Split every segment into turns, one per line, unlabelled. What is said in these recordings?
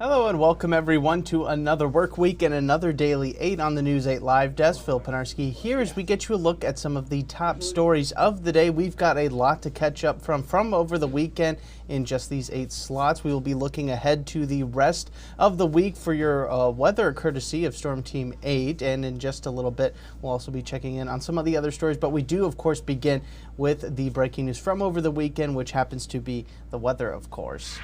Hello and welcome everyone to another work week and another Daily 8 on the News 8 Live desk. Phil Penarski here as we get you a look at some of the top stories of the day. We've got a lot to catch up from over the weekend in just these 8 slots. We will be looking ahead to the rest of the week for your weather courtesy of Storm Team 8, and in just a little bit we'll also be checking in on some of the other stories, but we do of course begin with the breaking news from over the weekend, which happens to be the weather, of course.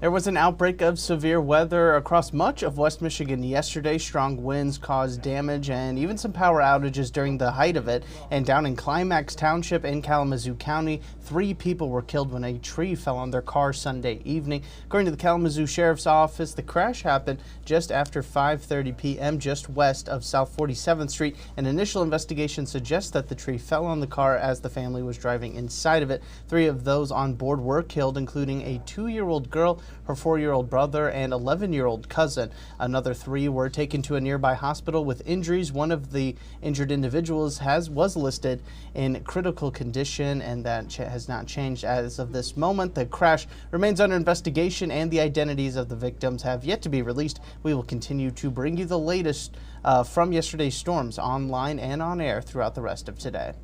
There was an outbreak of severe weather across much of West Michigan yesterday. Strong winds caused damage and even some power outages during the height of it. And down in Climax Township in Kalamazoo County, 3 people were killed when a tree fell on their car Sunday evening. According to the Kalamazoo Sheriff's Office, the crash happened just after 5:30 p.m. just west of South 47th Street. An initial investigation suggests that the tree fell on the car as the family was driving inside of it. 3 of those on board were killed, including a 2-year-old girl, her 4-year-old brother, and 11-year-old cousin. Another 3 were taken to a nearby hospital with injuries. One of the injured individuals was listed in critical condition, and that has not changed as of this moment. The crash remains under investigation, and the identities of the victims have yet to be released. We will continue to bring you the latest from yesterday's storms online and on air throughout the rest of today.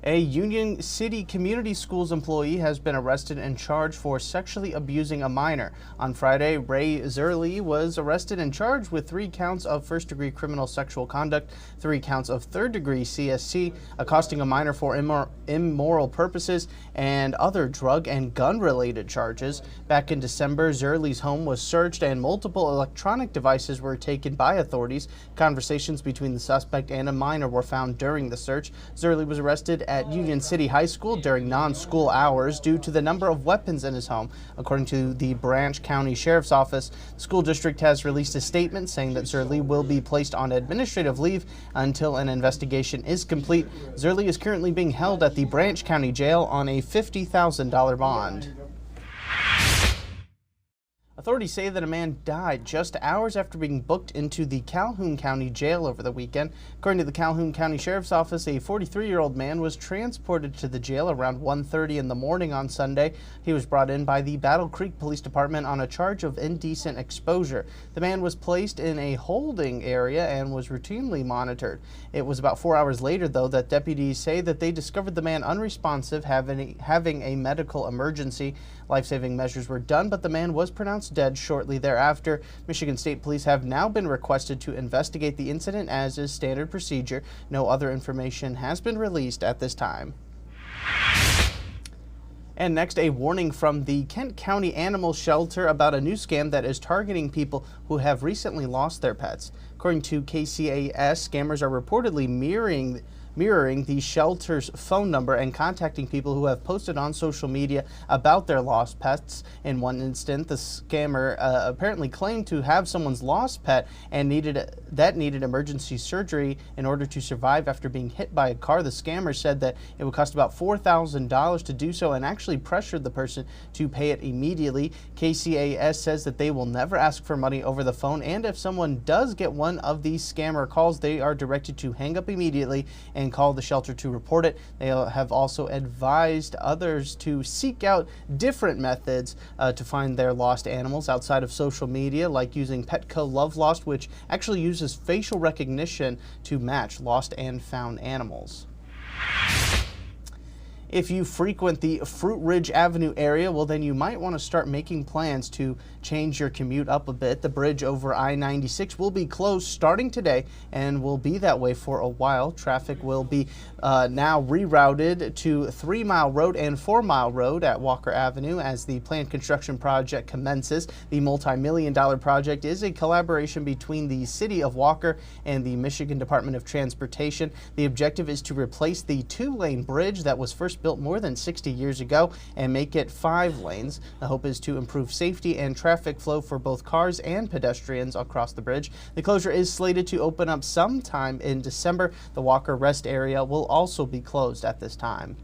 A Union City Community Schools employee has been arrested and charged for sexually abusing a minor. On Friday, Ray Zerly was arrested and charged with 3 counts of first-degree criminal sexual conduct, 3 counts of third-degree CSC, accosting a minor for immoral purposes, and other drug and gun-related charges. Back in December, Zerly's home was searched and multiple electronic devices were taken by authorities. Conversations between the suspect and a minor were found during the search. Zerly was arrested at Union City High School during non-school hours due to the number of weapons in his home. According to the Branch County Sheriff's Office, the school district has released a statement saying that Zerly will be placed on administrative leave until an investigation is complete. Zerly is currently being held at the Branch County Jail on a $50,000 bond. Authorities say that a man died just hours after being booked into the Calhoun County Jail over the weekend. According to the Calhoun County Sheriff's Office, a 43-year-old man was transported to the jail around 1:30 in the morning on Sunday. He was brought in by the Battle Creek Police Department on a charge of indecent exposure. The man was placed in a holding area and was routinely monitored. It was about 4 hours later, though, that deputies say that they discovered the man unresponsive, having a medical emergency. Life-saving measures were done, but the man was pronounced dead shortly thereafter. Michigan State Police have now been requested to investigate the incident as is standard procedure. No other information has been released at this time. And next, a warning from the Kent County Animal Shelter about a new scam that is targeting people who have recently lost their pets. According to KCAS, scammers are reportedly mirroring the shelter's phone number and contacting people who have posted on social media about their lost pets. In one instance, the scammer apparently claimed to have someone's lost pet and needed emergency surgery in order to survive after being hit by a car. The scammer said that it would cost about $4,000 to do so and actually pressured the person to pay it immediately. KCAS says that they will never ask for money over the phone, and if someone does get one of these scammer calls, they are directed to hang up immediately and call the shelter to report it. They have also advised others to seek out different methods to find their lost animals outside of social media, like using Petco Love Lost, which actually uses facial recognition to match lost and found animals. If you frequent the Fruit Ridge Avenue area, well, then you might want to start making plans to change your commute up a bit. The bridge over I-96 will be closed starting today and will be that way for a while. Traffic will be now rerouted to 3 Mile Road and 4 Mile Road at Walker Avenue as the planned construction project commences. The multi-million-dollar project is a collaboration between the City of Walker and the Michigan Department of Transportation. The objective is to replace the 2-lane bridge that was first built more than 60 years ago and make it 5 lanes. The hope is to improve safety and traffic flow for both cars and pedestrians across the bridge. The closure is slated to open up sometime in December. The Walker Rest area will also be closed at this time.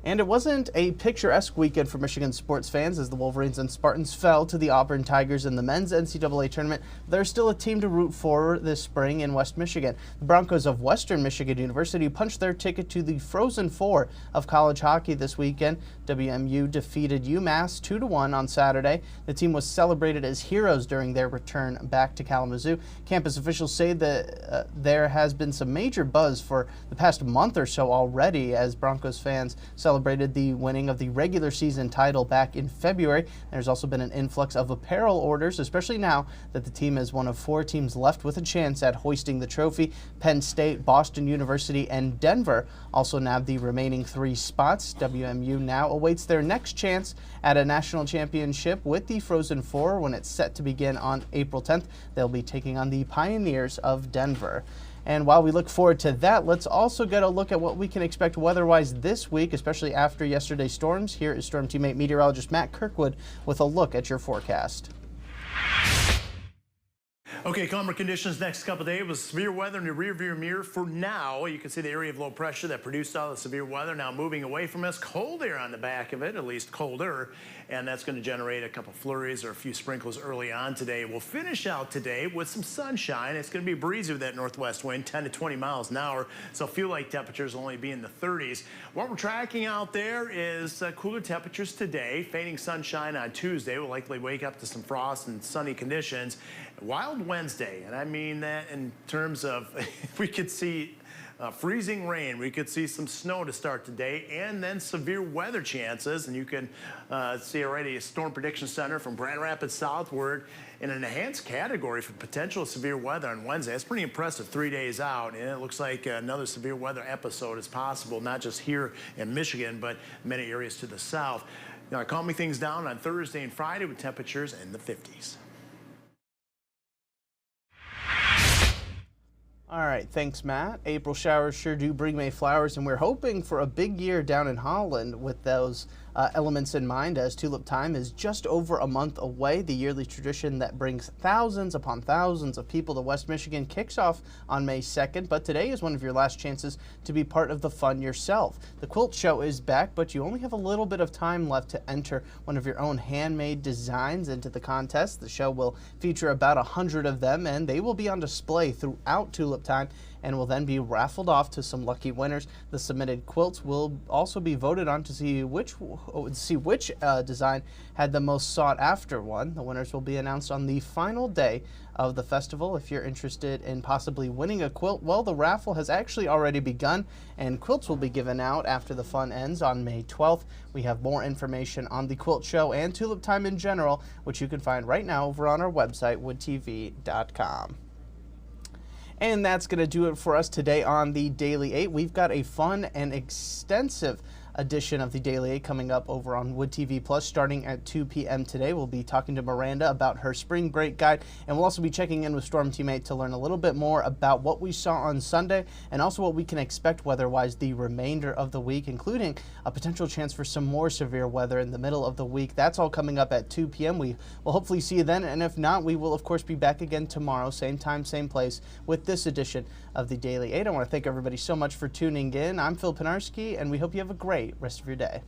And it wasn't a picturesque weekend for Michigan sports fans as the Wolverines and Spartans fell to the Auburn Tigers in the men's NCAA tournament. They're still a team to root for this spring in West Michigan. The Broncos of Western Michigan University punched their ticket to the Frozen Four of college hockey this weekend. WMU defeated UMass 2-1 on Saturday. The team was celebrated as heroes during their return back to Kalamazoo. Campus officials say that there has been some major buzz for the past month or so already as Broncos fans celebrated the winning of the regular season title back in February. There's also been an influx of apparel orders, especially now that the team is one of 4 teams left with a chance at hoisting the trophy. Penn State, Boston University, and Denver also nabbed the remaining 3 spots. WMU now awaits their next chance at a national championship with the Frozen Four when it's set to begin on April 10th. They'll be taking on the Pioneers of Denver. And while we look forward to that, let's also get a look at what we can expect weather-wise this week, especially after yesterday's storms. Here is Storm Teammate meteorologist Matt Kirkwood with a look at your forecast.
Okay, calmer conditions next couple of days with severe weather in the rearview mirror. For now, you can see the area of low pressure that produced all the severe weather now moving away from us. Cold air on the back of it, at least colder, and that's going to generate a couple flurries or a few sprinkles early on today. We'll finish out today with some sunshine. It's going to be breezy with that northwest wind, 10 to 20 miles an hour, so feel like temperatures will only be in the 30s. What we're tracking out there is cooler temperatures today, fading sunshine on Tuesday. We'll likely wake up to some frost and sunny conditions. Wild Wednesday, and I mean that in terms of we could see freezing rain, we could see some snow to start today, and then severe weather chances. And you can see already a Storm Prediction Center from Grand Rapids southward in an enhanced category for potential severe weather on Wednesday. That's pretty impressive 3 days out, and it looks like another severe weather episode is possible, not just here in Michigan, but many areas to the south. Now, calming things down on Thursday and Friday with temperatures in the 50s.
All right, thanks, Matt. April showers sure do bring May flowers, and we're hoping for a big year down in Holland with those elements in mind, as Tulip Time is just over a month away. The yearly tradition that brings thousands upon thousands of people to West Michigan kicks off on May 2nd, but today is one of your last chances to be part of the fun yourself. The quilt show is back, but you only have a little bit of time left to enter one of your own handmade designs into the contest. The show will feature about 100 of them, and they will be on display throughout Tulip Time and will then be raffled off to some lucky winners. The submitted quilts will also be voted on to see which design had the most sought after one. The winners will be announced on the final day of the festival. If you're interested in possibly winning a quilt, well, the raffle has actually already begun, and quilts will be given out after the fun ends on May 12th. We have more information on the quilt show and Tulip Time in general, which you can find right now over on our website, woodtv.com. And that's going to do it for us today on the Daily 8. We've got a fun and extensive edition of the Daily 8 coming up over on Wood TV Plus starting at 2 p.m. today. We'll be talking to Miranda about her spring break guide, and we'll also be checking in with Storm Teammate to learn a little bit more about what we saw on Sunday and also what we can expect weather-wise the remainder of the week, including a potential chance for some more severe weather in the middle of the week. That's all coming up at 2 p.m. We will hopefully see you then, and if not, we will of course be back again tomorrow, same time, same place, with this edition of the Daily 8. I want to thank everybody so much for tuning in. I'm Phil Pinarski, and we hope you have a great rest of your day.